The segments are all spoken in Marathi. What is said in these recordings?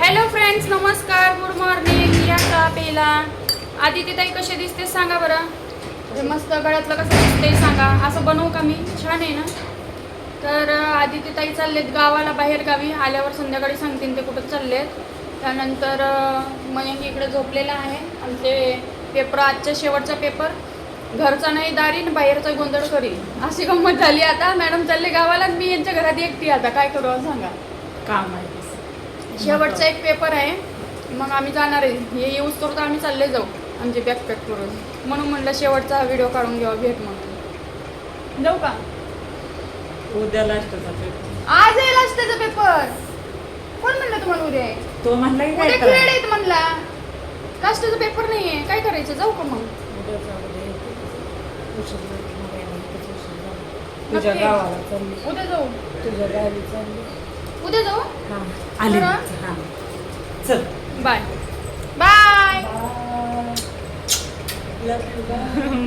हॅलो फ्रेंड्स, नमस्कार, गुड मॉर्निंग. या चहा प्यायला. आदिती ताई कशी दिसते सांगा बरं. हे मस्त गळ्यातलं कसं दिसते सांगा. असं बनवू का मी? छान आहे ना. तर आदिती ताई चाललेत गावाला, बाहेर गावी. आल्यावर संध्याकाळी सांगतील ते कुठं चाललेत. त्यानंतर मयंक इकडे झोपलेला आहे. आमचे पेपर, आजचा शेवटचा पेपर. घरचा नाही दारी आणि बाहेरचा गोंधळ करी, अशी गंमत झाली. आता मॅडम चालले गावाला, मी यांच्या घरात एकटी. आता काय करू सांगा. काम आहे शेवटचा एक पेपर आहे, मग आम्ही जाणार आहे. हे यूज करतो आम्ही चालले जाऊ आमचे बॅग पॅक करून. म्हणून म्हणलं शेवटचा व्हिडिओ काढून घ्यावा, भेट म्हणून. जाऊ का? उद्या लास्टचा पेपर. आज आहे लास्टचा पेपर. कोण म्हणलं तुम्हाला उद्या आहे? तो म्हणला की काय उद्या करायचं? खेळ आहेत म्हणला. लास्टचा पेपर नाही आहे, काय करायचं? जाऊ का मग? तुझ्या नक्की. गावाला चालली, उद्या जाऊ. तुझ्या गावी चालली. उद्या जाऊ. हा आली. बरं. हा चल bye bye bye.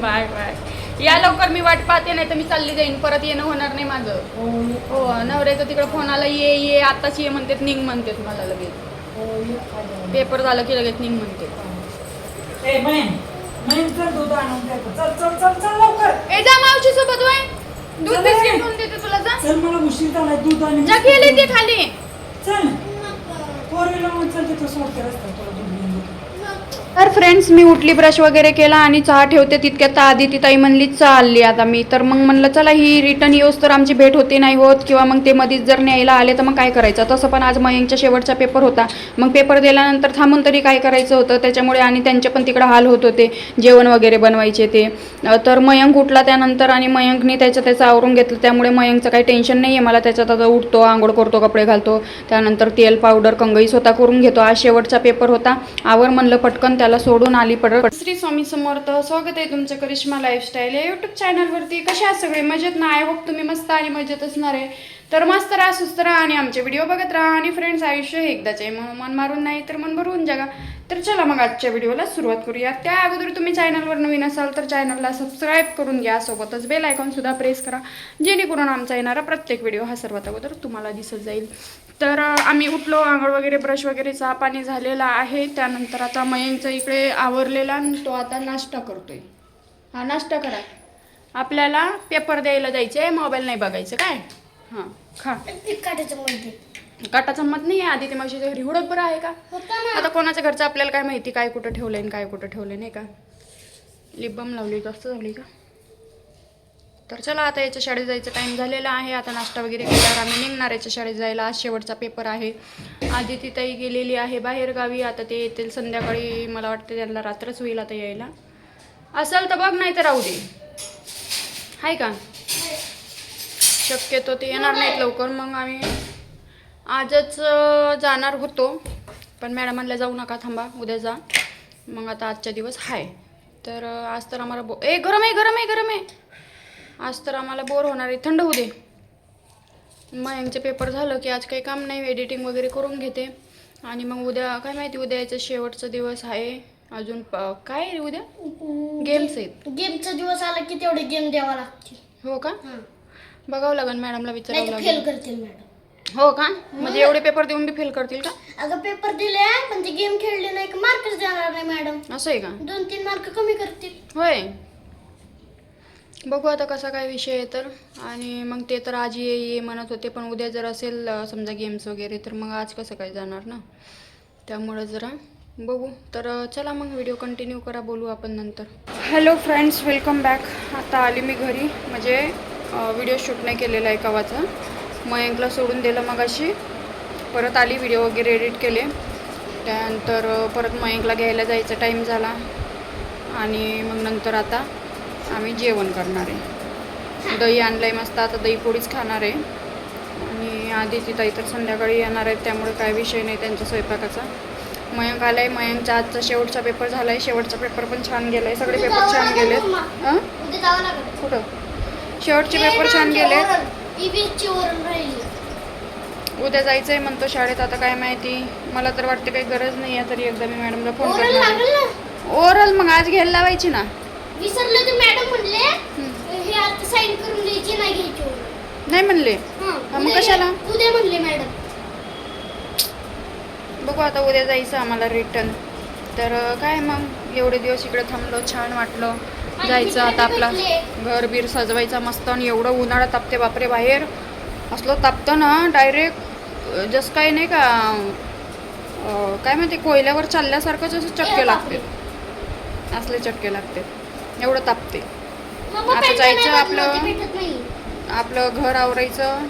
Bye bye. या लवकर, मी वाट पाहते, नाही तर मी चालली जाईन. परत येणं होणार नाही माझं. हो, नवऱ्याचं तिकडे फोन आला, ये ये आताच ये म्हणतात, निघ म्हणतात मला लगेच. पेपर झालं की लगेच निघ म्हणते. ए मैन मैन चल दूध आणून देतो. चल चल चल चल लवकर. ए जा मावशी सोबत वय. दूध चल बिस्किट रे. घेऊन देते तुला. जा चल मला उशीर झालाय. दूध आणि जा, गेले ते खाली. चल फोर व्हीलर मध्ये चल, तिथं सोडते रस्ता तुला दूध घेऊन देतो. तर फ्रेंड्स, मी उठली, ब्रश वगैरे केला आणि चहा ठेवते. तितक्यात आदिती ताई म्हणली चालली आता मी. तर मग म्हणलं चला, ही रिटर्न येऊस तर आमची भेट होती नाही होत, किंवा मग ते मध्येच जर न्यायला आले तर मग काय करायचं. तसं पण आज मयंकचा शेवटचा पेपर होता. मग पेपर दिल्यानंतर थांबून तरी काय करायचं होतं. त्याच्यामुळे आणि त्यांचे पण तिकडं हाल होत होते, जेवण वगैरे बनवायचे ते. तर मयंक उठला त्यानंतर, आणि मयंकने त्याचं आवरून घेतलं. त्यामुळे मयंकचं काही टेन्शन नाही आहे मला. त्याच्यात आता उठतो, आंघोळ करतो, कपडे घालतो, त्यानंतर तेल पावडर कंगई स्वतः करून घेतो. आज शेवटचा पेपर होता. आवर म्हणलं पटकन, त्याला सोडून आली पडत. श्री स्वामी समर्थ. स्वागत आहे तुमचं करिश्मा लाईफस्टाईल या यूट्यूब चॅनलवरती. कशा आहात सगळे? मजेत ना? आय होप तुम्ही मस्त आणि मजेत असणार आहे. तर मस्त राहा, सुस्त राहा आणि आमचे व्हिडिओ बघत राहा. आणि फ्रेंड्स, आयुष्य हे एकदाच आहे, म्हणून मन मारून नाही तर मन भरून जगा. तर चला मग आजच्या व्हिडिओला सुरुवात करूया. त्या अगोदर तुम्ही चॅनलवर नवीन असाल तर चॅनलला सबस्क्राईब करून घ्या. सोबतच बेल आयकॉन सुद्धा प्रेस करा, जेणेकरून आमचा येणारा प्रत्येक व्हिडिओ हा सर्वात अगोदर तुम्हाला दिसत जाईल. तर आम्ही उठलो, आंघोळ वगैरे, ब्रश वगैरे, चहा पाणी झालेला आहे. त्यानंतर आता मयंकचा इकडे आवरलेला, आणि तो आता नाश्ता करतोय. हा, नाश्ता करा. आपल्याला पेपर द्यायला जायचं आहे, मोबाईल नाही बघायचं काय. हां, खा. काटा चम्मच नाही आहे. आधी ते मावशीच्या घरी हुडक बरं आहे का? आता कोणाच्या घरचं आपल्याला काय माहिती, काय कुठं ठेवलंय काय कुठं ठेवलंय, नाही का. लिप बाम लावली, जास्त झाली का. तर चला, आता याच्या शाळेत जायचं टाईम झालेला आहे. आता नाश्ता वगैरे केल्यावर आम्ही निघणार याच्या शाळेत जायला. आज शेवटचा पेपर आहे. आदिती ताई गेलेली आहे बाहेर गावी. आता ते येतील संध्याकाळी. मला वाटतं त्यांना रात्रच होईल आता यायला. असेल तर बघ, नाही तर राहू दे. आहे का? शक्यतो ते येणार नाहीत लवकर. मग आम्ही आजच जाणार होतो, पण मॅडम म्हणल्या जाऊ नका, थांबा, उद्या जा. मग आता आजचा दिवस आहे. तर आज तर आम्हाला गरम आहे, गरम आहे, गरम आहे. आज तर आम्हाला बोर होणार आहे. थंड होऊ दे. मग यांचे पेपर झालं की आज काही काम नाही, एडिटिंग वगैरे करून घेते. आणि मग उद्या काय माहिती, उद्या याचा शेवटचा दिवस आहे. अजून काय आहे उद्या? गेम्स आहेत. गेमचा दिवस आला की तेवढे गेम द्यावा लागतील. हो का? बघावं लागेल, मॅडमला विचारावं फेल लागेल. करतील मॅडम. हो का? म्हणजे एवढे पेपर देऊन बी फेल करतील का? अगं पेपर दिले पण ते गेम खेळले नाही का मार्कच देणार नाही मॅडम. असं आहे का? 2-3 मार्क कमी करतील. होय, बघू आता कसा काय विषय आहे तर. आणि मग ते तर आज ये म्हणत होते, पण उद्या जर असेल समजा गेम्स वगैरे, तर मग आज कसं काय जाणार ना. त्यामुळं जरा बघू. तर चला मग व्हिडिओ कंटिन्यू करा, बोलू आपण नंतर. Hello friends, welcome back. आता आली मी घरी, म्हणजे व्हिडिओ शूट नाही केलेला आहे कवाचा. मयंकला सोडून दिलं मगाशी, परत आली, व्हिडिओ वगैरे एडिट केले. त्यानंतर परत मयंकला घ्यायला जायचा टाईम झाला. आणि मग नंतर आता आम्ही जेवण करणार आहे. दही आणलं आहे मस्त, आता दही पोळीच खाणार आहे. आणि आदिती ताई तर संध्याकाळी येणार आहेत, त्यामुळे काय विषय नाही त्यांच्या स्वयंपाकाचा. मयंक आला आहे. मयंकचा आजचा शेवटचा पेपर झाला आहे. शेवटचा पेपर पण छान गेला आहे, सगळे पेपर छान गेलेत. उद्या जावं लागेल. कुठं? शेवटचे पेपर छान गेलेत. ईव्हीएसची वरून राहिली. उद्या जायचं आहे म्हणतो शाळेत, आता काय माहिती. मला तर वाटते काही गरज नाही आहे, तरी एकदा मी मॅडमला फोन ओरल करणार. लागेल ना. ओरल मग आज घ्यायला लावायची ना. विसरलं तर मॅडम म्हणले हे आता साईन करून द्यायची, नाही घ्यायची ओरल. नाही म्हणले? मग कशाला? उद्या म्हणले मॅडम. बघू आता उद्या जायचं आम्हाला रिटर्न. तर काय मग एवढे दिवस इकडे थांबलो, छान वाटलं. जायचं आता आपला घर बीर सजवायचा मस्त. आणि एवढं उन्हाळा तापते बापरे बाहेर, असलं तापतं ना डायरेक्ट जसं काही नाही का काय म्हणते कोयल्यावर चालल्यासारखंच असं चटके लागते, असले चटके लागते, एवढं तापते. आता जायचं आपलं घर आवरायचं.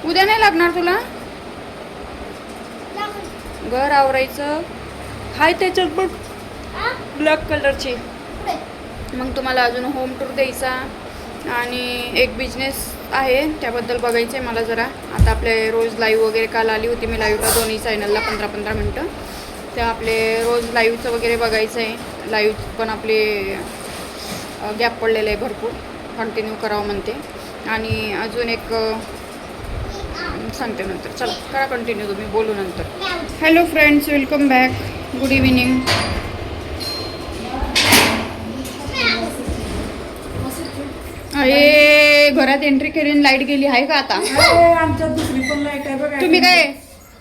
उद्या नाही लागणार तुला घर आवरायचं? हाय त्याच्यात बघ ब्लॅक कलरची. मग तुम्हाला अजून होम टूर द्यायचा आणि एक बिझनेस आहे त्याबद्दल बघायचं आहे मला जरा. आता आपले रोज लाईव्ह वगैरे काल आली होती मी लाईव्हला दोन्ही चॅनलला 15-15 मिनटं. त्या आपले रोज लाईव्हचं वगैरे बघायचं आहे. लाईव्ह पण आपले गॅप पडलेलं आहे भरपूर, कंटिन्यू करावं म्हणते. आणि अजून एक सांगते नंतर. चला करा कंटिन्यू तुम्ही, बोलू नंतर. Hello friends, welcome back, good evening. अरे घरात एंट्री केली, लाईट गेली आहे का आता? आमच्यात दुसरी पण लाईट आहे बघा.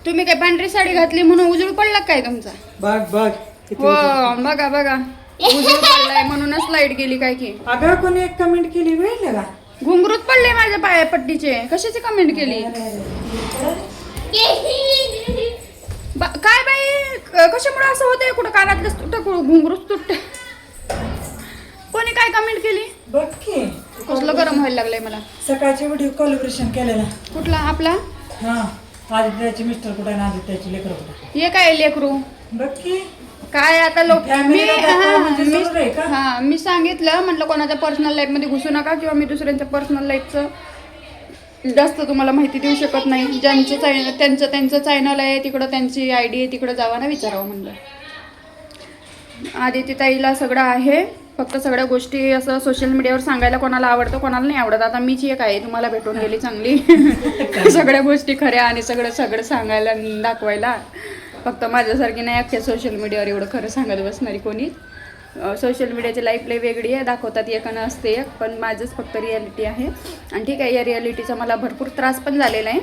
तुम्ही काय पांढरी साडी घातली म्हणून उजळ पडला काय तुमचा? बघ बघ हो बघा बघा, उजळ पडलाय म्हणूनच लाईट गेली काय की. अगं कोणी एक कमेंट केली वेळ का? घुंगरूत पडले माझ्या पाया पट्टीचे. कशाची कमेंट केली? काय बाई कशामुळे असं होतंय? कुठं कानातलं तुटतं, कुठं घुंगरूच तुटत. कोणी काय कमेंट केली? बघ की कसलं गरम व्हायला लागलंय मला. सकाळचे व्हिडिओ कोलॅबोरेशन केलेला. कुठला आपला? हा आदित्याचे मिस्टर कुठे आणि आदित्याची लेकर कुठे. हे काय लेकरू? बघ की काय आता लोक का? मी सांगितलं म्हटलं कोणाच्या पर्सनल लाईफ मध्ये घुसू नका, किंवा मी दुसऱ्यांच्या पर्सनल लाईफचं जास्त तुम्हाला माहिती देऊ शकत नाही. ज्यांचं त्यांचं चॅनल आहे तिकडं, त्यांची ID आहे तिकडं जावा ना, विचारावं म्हणलं. आदिती ताईला सगळं आहे, फक्त सगळ्या गोष्टी असं सोशल मीडियावर सांगायला कोणाला आवडतं कोणाला नाही आवडत. आता मीच एक आहे, तुम्हाला भेटून गेली चांगली सगळ्या गोष्टी खऱ्या आणि सगळं सांगायला दाखवायला. फक्त माझ्यासारखी नाही अख्ख्या सोशल मीडियावर एवढं खरं सांगत बसणारी कोणी. सोशल मीडियाची लाईफ लई वेगळी आहे, दाखवतात एक आणि असते एक, पण माझंच फक्त रियालिटी आहे. आणि ठीक आहे, या रियालिटीचा मला भरपूर त्रास पण झालेला आहे,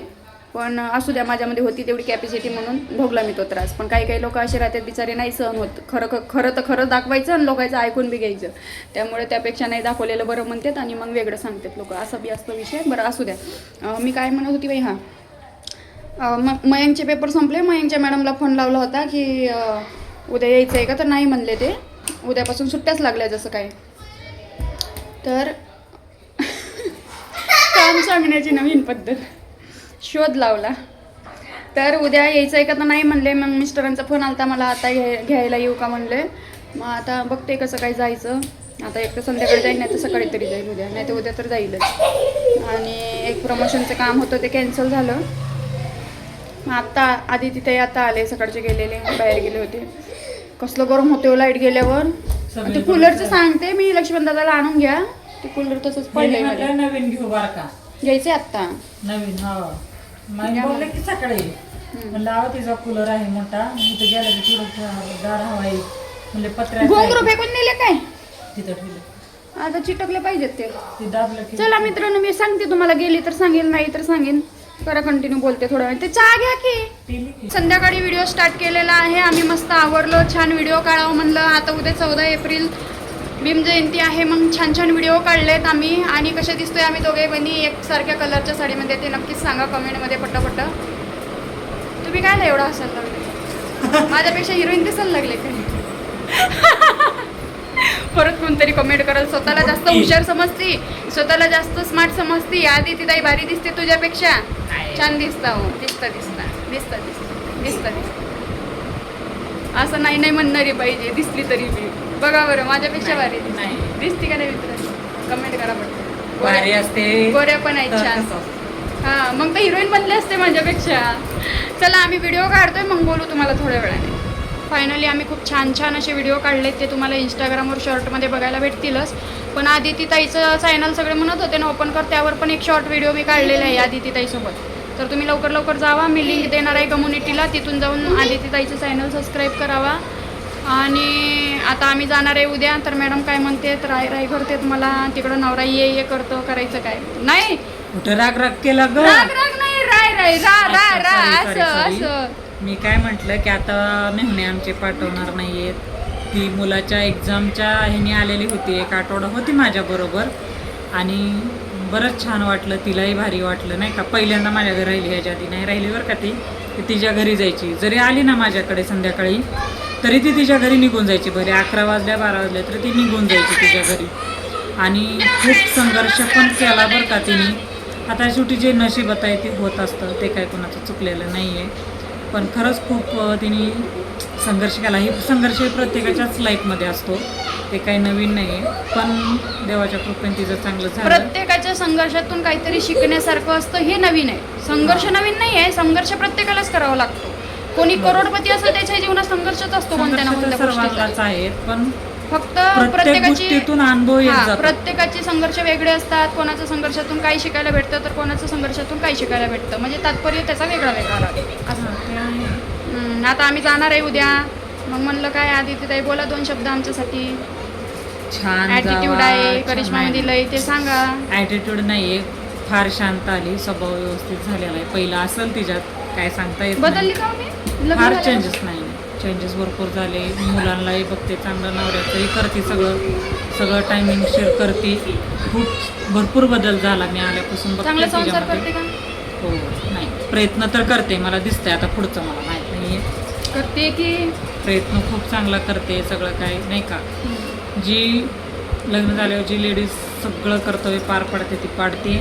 पण असू द्या, माझ्यामध्ये होती तेवढी कॅपॅसिटी म्हणून भोगला मी तो त्रास. पण काही लोक असे राहतात बिचारे नाही सहन होत. खरं तर खरं दाखवायचं आणि लोकांचं ऐकून बी घ्यायचं. त्यामुळे त्यापेक्षा नाही दाखवलेलं बरं म्हणतात आणि मग वेगळं सांगतात लोक. असा बी असतो विषय. बरं असू द्या. मी काय म्हणत होती बाई, मयंकचे पेपर संपले. मयंकच्या मॅडमला फोन लावला होता की उद्या यायचं आहे का, तर नाही म्हणले ते. उद्यापासून सुट्ट्याच लागल्या जसं काय. तर काम सांगण्याची नवीन पद्धत शोध लावला. तर उद्या यायचं आहे का तर नाही म्हणले. मग मिस्टरांचा फोन आलता मला, आता घ्यायला येऊ का म्हणले. मग आता बघते कसं काय जायचं. आता एक तर संध्याकाळी जाईल, नाही तर सकाळी तरी जाईल उद्या, नाही तर उद्या तर जाईलच. आणि एक प्रमोशनचं काम होतं ते कॅन्सल झालं. आत्ता आदिती ताई आता आले, सकाळचे गेलेले, बाहेर गेले होते. कसलं गरम होते लाईट गेल्यावर. ते कूलरचं सांगते मी लक्ष्मण दादाला आणून घ्या, ते कूलर तसंच पडलंय. नवीन घेऊ बार का? घ्यायचंय आत्ता नवीन. बोलले की सकाळी म्हणलं आहो तिचा कूलर आहे मोठा, तिथे गेला की गार हवा आहे म्हणले. पत्र्या घोंगरू फेकून नेले काय तिथं ठेवले, आता चिटकले पाहिजेत ते दाबलं की. चला मित्रांनो, मी सांगते तुम्हाला, गेली तर सांगेल, नाही तर सांगेन. करा कंटिन्यू, बोलते थोडा वेळ. ते चहा घ्या की. संध्याकाळी व्हिडिओ स्टार्ट केलेला आहे आम्ही. मस्त आवरलो, छान व्हिडिओ काढावं म्हणलं. आता उद्या 14 एप्रिल भीम जयंती आहे, मग छान छान व्हिडिओ काढलेत आम्ही. आणि कसे दिसतोय आम्ही दोघे बहिणी एकसारख्या कलरच्या साडीमध्ये, ते नक्कीच सांगा कमेंटमध्ये पटापट. तुम्ही काय एवढा हसायला लागले? माझ्यापेक्षा हिरोईन दिसायला लागले काही. परत कोणतरी कमेंट करल स्वतःला जास्त हुशार समजती, स्वतःला जास्त स्मार्ट समजती. आधी ती ताई भारी दिसते तुझ्यापेक्षा. छान दिसता हो, दिसता असं नाही म्हणणारी पाहिजे, दिसली तरी मी. बघा बरं, माझ्यापेक्षा भारी दिसती का नाही मित्र? कमेंट करा पडते. भारी असते, गोऱ्या पण आहेत छान. हा, मग तर हिरोईन बनले असते माझ्यापेक्षा. चला आम्ही व्हिडिओ काढतोय, मग बोलू तुम्हाला थोड्या वेळाने. फायनली आम्ही खूप छान छान असे व्हिडिओ काढलेत, ते तुम्हाला इंस्टाग्रामवर शॉर्टमध्ये बघायला भेटतीलच. पण आदिती ताईचं चॅनल सगळे म्हणत होते ना ओपन कर, त्यावर पण एक शॉर्ट व्हिडिओ मी काढलेला आहे आदिती ताईसोबत. तर तुम्ही लवकर जावा, मी लिंक देणार आहे कम्युनिटीला, तिथून जाऊन आदिती ताईचं चॅनल सबस्क्राईब करावा. आणि आता आम्ही जाणार आहे उद्या. तर मॅडम काय म्हणते, राय करतेत मला, तिकडं नवरा ये करतो, करायचं काय नाही. कुठं राग केला ग? राग नाही, राय रा असं मी काय म्हटलं की आता मेहुणे आमचे पाठवणार नाही आहेत. ती मुलाच्या एक्झामच्या ह्याने आलेली होती, एक आठवडा होती माझ्याबरोबर आणि बरंच छान वाटलं, तिलाही भारी वाटलं नाही का. पहिल्यांदा माझ्या घरी राहिली, ह्याच्या आधी नाही राहिली बरं का ती तिच्या घरी जायची. जरी आली ना माझ्याकडे संध्याकाळी तरी ती तिच्या घरी निघून जायची. बरे 11 वाजल्या 12 वाजल्या तरी ती निघून जायची तिच्या घरी. आणि खूप संघर्ष पण केला बरं का तिने. आता शेवटी जे नशिबात आहे ते होत असतं, ते काय कोणाचं चुकलेलं नाही आहे. पण खरंच खूप तिने संघर्ष केला. ही संघर्ष प्रत्येकाच्याच लाईफमध्ये असतो, ते काही नवीन नाही आहे. पण देवाच्या कृपेने तिचं चांगलं झालं. प्रत्येकाच्या संघर्षातून काहीतरी शिकण्यासारखं असतं, हे नवीन आहे. संघर्ष नवीन नाही आहे, संघर्ष प्रत्येकालाच करावा लागतो. कोणी करोडपती असेल त्याच्या जीवनात संघर्षच असतो कोणत्या ना कोणत्या गोष्टीचा. सर्वांनाच आहेत, पण फक्त प्रत्येक प्रत्येकाची गोष्टीतून अनुभव येत जातो. प्रत्येकाचे संघर्ष वेगळे असतात. कोणाच्या संघर्षातून काही शिकायला भेटतं तर कोणाच्या संघर्षातून काही शिकायला भेटतं. म्हणजे तात्पर्य त्याचा वेगळा वेगळा राहतो असं. ते आहे. आता आम्ही जाणार आहे उद्या, मग म्हणलं काय आदित्यताई बोला 2 शब्द आमच्यासाठी. छान ॲटिट्यूड आहे करिश्मामध्ये लय, ते सांगा. ॲटिट्यूड नाही आहे, फार शांत आली, स्वभाव व्यवस्थित झालेला आहे. पहिला असेल तिच्यात काय सांगता येत बदलली नाही. का मी लग्न फार झाल्यावर? चेंजेस नाही, चेंजेस भरपूर झाले. मुलांनाही बघते चांगलं, नवऱ्याचंही करते, सगळं टायमिंग शेअर करते. खूप भरपूर बदल झाला मी आल्यापासून बघते चांगला संसार करते तिच्यामध्ये. का? हो, नाही प्रयत्न तर करते, मला दिसतंय. आता पुढचं मला माहीत नाही आहे. करते की प्रयत्न खूप चांगला करते, सगळं काय नाही का. जी लग्न झाल्यावर जी लेडीज सगळं कर्तव्य पार पडते ती पाडते,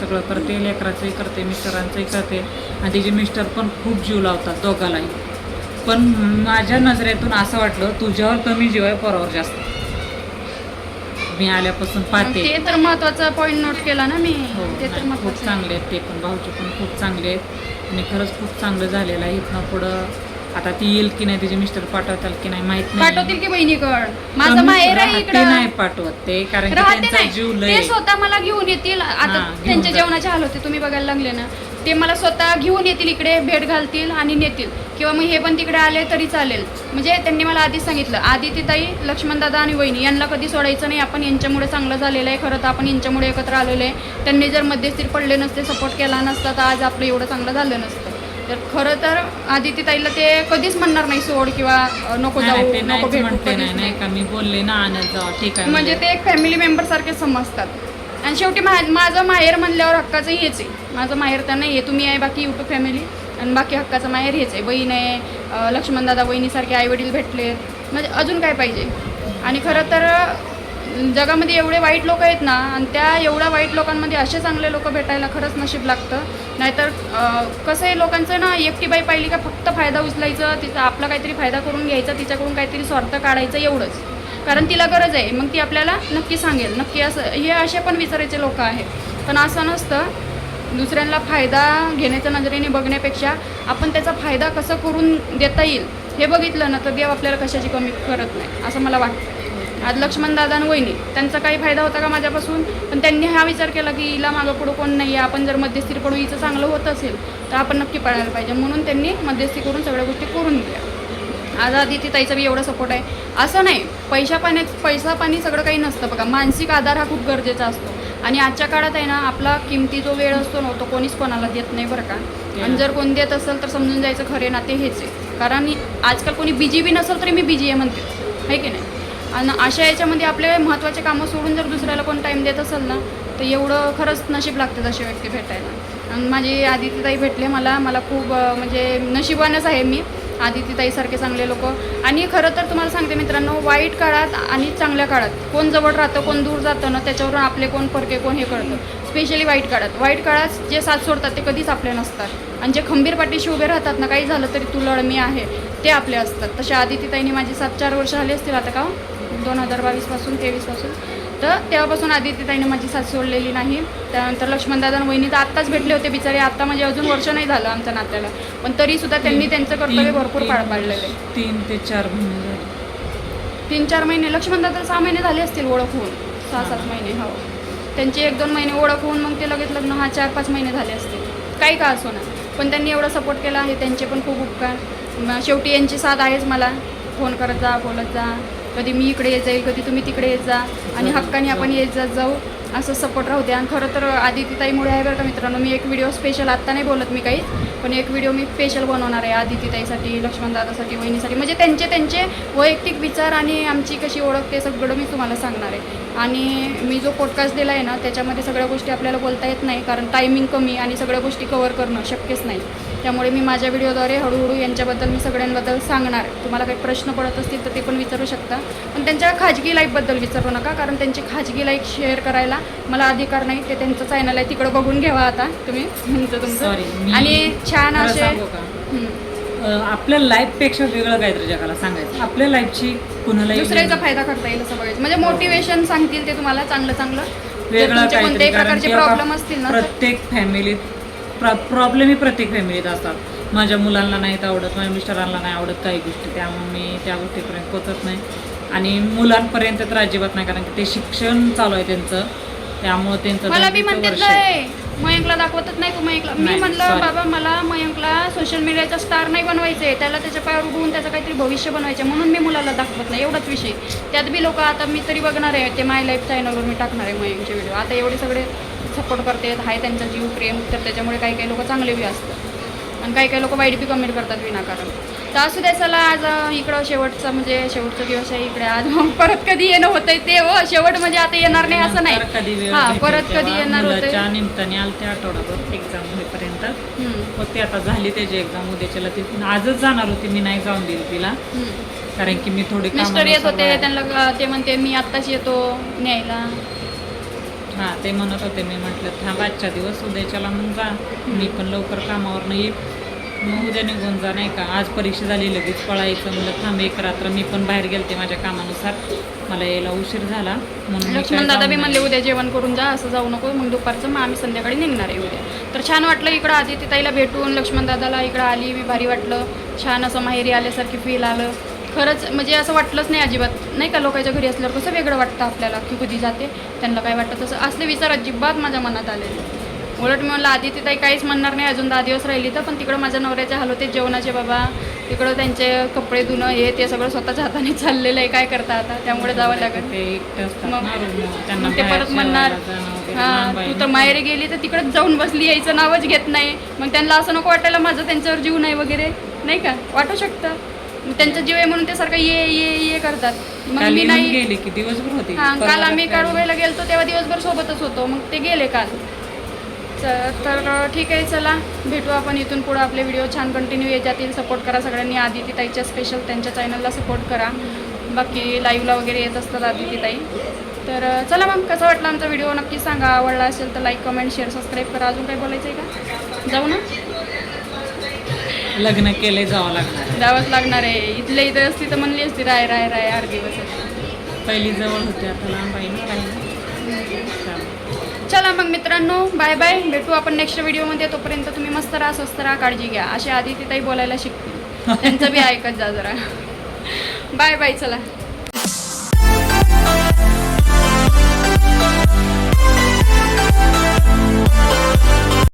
सगळं करते. लेकराचंही करते, मिस्टरांचंही करते. आणि तिचे मिस्टर पण खूप जीव लावतात दोघालाही. पण माझ्या नजरेतून असं वाटलं तुझ्यावर कमी जीव आहे, पोरावर जास्त. मी आल्यापासून पाहते. ते तर महत्वाचा पॉईंट नोट केला ना मी. हो, ते तर नाही, खूप महत्वाचं आहे. चांगले आहेत ते पण, भाऊजी पण खूप चांगले आहेत. आणि खरंच खूप चांगलं झालेलं आहे. इथनं पुढं आता ती येईल की नाही, तिचे मिस्टर पाठवताल की नाही माहित नाही. पाठवतील की बहिणीकड. माझं कमी माहेर आहे राहते इकडं. नाही पाठवत ते, कारण की राहते त्यांचा नाही. जीव लय. ते स्वतः मला घेऊन येतील. आता हां, घेऊन त्यांच्या जातील. जेवणाचे हाल होते, तुम्ही बघायला लागले ना. ते मला स्वतः घेऊन येतील इकडे, भेट घालतील आणि नेतील. किंवा मग हे पण तिकडे आले तरी चालेल. म्हणजे त्यांनी मला आधीच सांगितलं, आदितीताई, लक्ष्मणदादा आणि वहिनी यांना कधी सोडायचं नाही. आपण यांच्यामुळे चांगलं झालेलं आहे. खरं तर आपण यांच्यामुळे एकत्र आलेलो आहे. त्यांनी जर मध्यस्थी पडले नसते, सपोर्ट केला नसता तर आज आपलं एवढं चांगलं झालं नसतं. तर खरं तर आदितीताईला ते कधीच म्हणणार नाही सोड किंवा नको नाही, जाऊ, ते नको नाहीच भेटू, म्हणते कधीच नाही का. मी बोलले ना आनंद जावा, ठीक आहे म्हणजे ते एक फॅमिली मेंबर सारखे समजतात. आणि शेवटी माझं माहेर म्हणल्यावर हक्काचं हेच आहे. माझं माहेर तर नाही आहे, तुम्ही आहे बाकी यूट्यूब फॅमिली, आणि बाकी हक्काचं माहेर हेच आहे. बहीण आहे, लक्ष्मणदादा वहिनीसारखे आईवडील भेटले, म्हणजे अजून काय पाहिजे. आणि खरं तर जगामध्ये एवढे वाईट लोक आहेत ना, आणि त्या एवढ्या वाईट लोकांमध्ये असे चांगले लोक भेटायला खरंच नशीब लागतं. नाहीतर कसं आहे लोकांचं ना, एकटी बाई पाहिली का फक्त फायदा उचलायचं, तिचा आपला काहीतरी फायदा करून घ्यायचा, तिच्याकडून काहीतरी स्वार्थ काढायचं एवढंच. कारण तिला गरज आहे, मग ती आपल्याला नक्की सांगेल, नक्की असं. हे असे पण विचारायचे लोक आहेत. पण असं नसतं. दुसऱ्यांना फायदा घेण्याच्या नजरेने बघण्यापेक्षा आपण त्याचा फायदा कसं करून देता येईल हे बघितलं ना, तर देव आपल्याला कशाची कमी करत नाही असं मला वाटतं. आज लक्ष्मणदादा आणि वहिनी, त्यांचा काही फायदा होता का माझ्यापासून? पण त्यांनी हा विचार केला की हिला मागं पुढं कोण नाही आहे, आपण जर मध्यस्थी पडू, हिचं चांगलं होत असेल तर आपण नक्की पळायला पाहिजे. म्हणून त्यांनी मध्यस्थी करून सगळ्या गोष्टी करून दिल्या. आज आदितीताईचा बी एवढा सपोर्ट आहे. असं नाही पैसा पाणी सगळं काही नसतं बघा. मानसिक आधार हा खूप गरजेचा असतो. आणि आजच्या काळात आहे ना, आपला किमती जो वेळ असतो ना, तो कोणीच कोणाला देत नाही बरं का. आणि जर कोण देत असेल तर समजून जायचं खरे नाते हेच आहे. कारण आजकाल कोणी बिजी बी नसेल तरी मी बिजी आहे म्हणते, आहे की नाही. आणि अशा याच्यामध्ये आपले महत्त्वाचे कामं सोडून जर दुसऱ्याला कोण टाईम देत असेल ना, तर एवढं खरंच नशीब लागतं असे व्यक्ती भेटायला. आणि माझी आदितीताई भेटले मला खूप म्हणजे नशिबानच आहे मी. आदितीताईसारखे चांगले लोक. आणि खरं तर तुम्हाला सांगते मित्रांनो, वाईट काळात आणि चांगल्या काळात कोण जवळ राहतं कोण दूर जातं ना, त्याच्यावरून आपले कोण परके कोण हे कळतं. स्पेशली वाईट काळात जे साथ सोडतात ते कधीच आपले नसतात. आणि जे खंबीर पाठीशी उभे राहतात ना, काही झालं तरी तू लढ मी आहे, ते आपले असतात. तसे आदितीताईंनी माझी 7-4 वर्ष झाली असतील आता का 2022 23 तर तेव्हापासून आदितीताईने माझी साथ सोडलेली नाही. त्यानंतर लक्ष्मणदादा आणि वहिनी तर आत्ताच भेटले होते बिचारे. आत्ता म्हणजे अजून वर्ष नाही झालं आमच्या नात्याला, पण तरीसुद्धा त्यांनी त्यांचं कर्तव्य भरपूर पार पाडलेलं आहे. 3 ते 4 महिने झाले. 3-4 महिने. लक्ष्मणदादाला 6 महिने झाले असतील ओळख होऊन, 6-7 महिने. हो, त्यांची 1-2 महिने ओळख होऊन मग ते लगेच लग्न 4-5 महिने झाले असतील. काही का असो ना, पण त्यांनी एवढा सपोर्ट केला आहे. त्यांचे पण खूप उपकार. शेवटी यांची साथ आहेच मला. फोन करत जा, बोलत जा, कधी मी इकडे येत जाईल, कधी तुम्ही तिकडे येत जा, आणि हक्काने आपण येत जाऊ, असं सपोर्ट राहू द्या. आणि खरं तर आदितीताईमुळे आहे बरं का मित्रांनो. मी एक व्हिडिओ स्पेशल आत्ता नाही बोलत मी काही, पण एक व्हिडिओ मी स्पेशल बनवणार आहे आदितीताईसाठी, लक्ष्मणदादासाठी, वहिनीसाठी, म्हणजे त्यांचे वैयक्तिक विचार आणि आमची कशी ओळख ते सगळं मी तुम्हाला सांगणार आहे. आणि मी जो पॉडकास्ट दिला आहे ना त्याच्यामध्ये सगळ्या गोष्टी आपल्याला बोलता येत नाही, कारण टायमिंग कमी आणि सगळ्या गोष्टी कव्हर करणं शक्यच नाही. त्यामुळे मी माझ्या व्हिडिओद्वारे हळूहळू यांच्याबद्दल मी सगळ्यांबद्दल सांगणार. तुम्हाला काही प्रश्न पडत असतील तर ते पण विचारू शकता, पण त्यांच्या खाजगी लाईफबद्दल विचारू नका, कारण त्यांची खाजगी लाईफ शेअर करायला मला अधिकार नाही. ते त्यांचं चॅनल आहे, तिकडं बघून घ्यावा आता तुम्ही तुमचं. Sorry, आणि छान खरं असे सांगू का? आपल्या लाईफपेक्षा वेगळं काहीतरी जगाला सांगायचं. आपल्या लाईफची कुणालाही दुसऱ्याचा फायदा करता येईल असं बघायचं, म्हणजे मोटिवेशन सांगतील ते तुम्हाला चांगलं चांगलं. जर वेगळं तुमचे काहीतरी, कोणत्याही कारण प्रकारचे की आता प्रॉब्लेम असतील ना तर प्रत्येक फॅमिलीत प्रॉब्लेम ही प्रत्येक फॅमिलीत असतात. माझ्या मुलांना नाहीत आवडत, माझ्या मिस्टरांना नाही आवडत काही गोष्टी, त्यामुळे मी त्या गोष्टीपर्यंत पोचत नाही. आणि मुलांपर्यंत तर अजिबात नाही, कारण की ते शिक्षण चालू आहे त्यांचं, त्यामुळे त्यांचं मला बी 10वीचं म्हणतात वर्ष आहे. आहे मयंकला दाखवतच नाही तू मयंकला. मी नाही, म्हणलं sorry. बाबा मला मयंकला सोशल मीडियाचा स्टार नाही बनवायचे, त्याला त्याच्या पायावर उभवून त्याचं काहीतरी भविष्य बनवायचं, म्हणून मी मुलाला दाखवत नाही, एवढाच विषय. त्यात बी लोक आता मी तरी बघणार आहे, ते माय लाईफ चॅनलवर मी टाकणार आहे मयंकचे व्हिडिओ. आता एवढे सगळे सपोर्ट करतात, हाय त्यांचा जीव प्रेम, तर त्याच्यामुळे काही काही लोक चांगले बी असतात आणि काही काही लोक वाईट बी कमेंट करतात विनाकारण. तर असू द्या, चला आज इकडं शेवटचा दिवस आहे इकडे. आज मग परत कधी येणं होतंय ते हो, शेवट म्हणजे आता येणार नाही असं नाही. नंतर कधी वेळ हां, भेटेल परत कधी तेव्हा येणार होते. मुलाच्या निमित्ताने आलते आठवडाभर एक्झाम होईपर्यंत. मग ते आता झाली त्याची एक्झाम, उद्याच्याला ती आजच जाणार होती, मी नाही जाऊन दिली तिला, कारण की मी थोडी मिस्टर येत होते, कामानुसार त्यांना ते म्हणते मी आत्ताच येतो न्यायला. हां ते म्हणत होते. मी म्हटलं थांब आजच्या दिवस, उद्याच्याला मग जा, मी पण लवकर कामावर येईल, मग उद्या निघून जा, नाही का. आज परीक्षा झाली, लगेच पळायचं, म्हणलं थांब एक रात्र मी पण बाहेर गेलते माझ्या कामानुसार, मला यायला उशीर झाला म्हणून मी लक्ष्मण काय दादा जाऊन बी म्हणले नाही. उद्या जेवण करून जा, असं जाऊ नको, मग दुपारचं मग आम्ही संध्याकाळी निघणार आहे उद्या. तर छान वाटलं इकडं आदितीताईला भेटून, लक्ष्मण दादाला इकडं आली मी, भारी वाटलं, छान असं माहेरी आल्यासारखी फील आलं खरंच. म्हणजे असं वाटलंच नाही अजिबात, नाही का. लोकांच्या घरी असल्यावर कसं वेगळं वाटतं आपल्याला, की कधी जाते त्यांना काय वाटतं तसं, असले विचार अजिबात माझ्या मनात आलेले. उलट मी म्हणलं आदितीताई काहीच म्हणणार नाही, अजून 10 दिवस राहिली तर, पण तिकडं माझ्या नवऱ्याचे हाल होते जेवणाचे बाबा, तिकडं त्यांचे कपडे धुणं हे ते सगळं स्वतःच्या हाताने चाललेलं आहे, काय करता आता, त्यामुळे जावं लागेल. ते एकटे असतात मग- ना room वर, त्यांना मग ते बाहेर परत म्हणणार जेवायला जाणं वगैरे हां लांब आहे तू तर ना. माहेरी गेली तर तिकडंच जाऊन बसली, यायचं नावच घेत नाही. मग त्यांना असं नको वाटायला माझं त्यांच्यावर जीव नाही वगैरे, नाही का, वाटू शकतं. मग त्यांचा जीव आहे म्हणून ते सारखं ये करतात. मग काल मी येऊन नाही. गेले की दिवसभर होते. हां काल परवा आम्ही काय काळूबाईला गेलतो तेव्हा दिवसभर सोबतच होतो, मग ते गेले काल. तर ठीक आहे, चला भेटू आपण इथून पुढं. आपले व्हिडिओ छान कंटिन्यू येत जातील. सपोर्ट करा सगळ्यांनी. आदितीताईच्या स्पेशल त्यांच्या चॅनलला सपोर्ट करा. बाकी लाईव्हला वगैरे येत असतात आदितीताई. तर चला मग, कसा वाटला आमचा व्हिडिओ नक्की सांगा. आवडला असेल तर लाईक कमेंट शेअर सबस्क्राईब करा. अजून काही बोलायचं आहे का? जाऊ ना, लग्न केले जावं लागणार. जावंच लागणार आहे. इथल्या इथं असती तर म्हणली असती राय 8 दिवस. पहिली जवळ होते, आता लांब आहे ना राहिलं. चला मग मित्रांनो, बाय बाय. भेटू आपण नेक्स्ट व्हिडिओमध्ये. तोपर्यंत तुम्ही मस्त राहा, स्वस्त राहा, काळजी घ्या. असे आदितीताई बोलायला शिकतील, त्यांचं बी ऐकत जा जरा. बाय बाय, चला.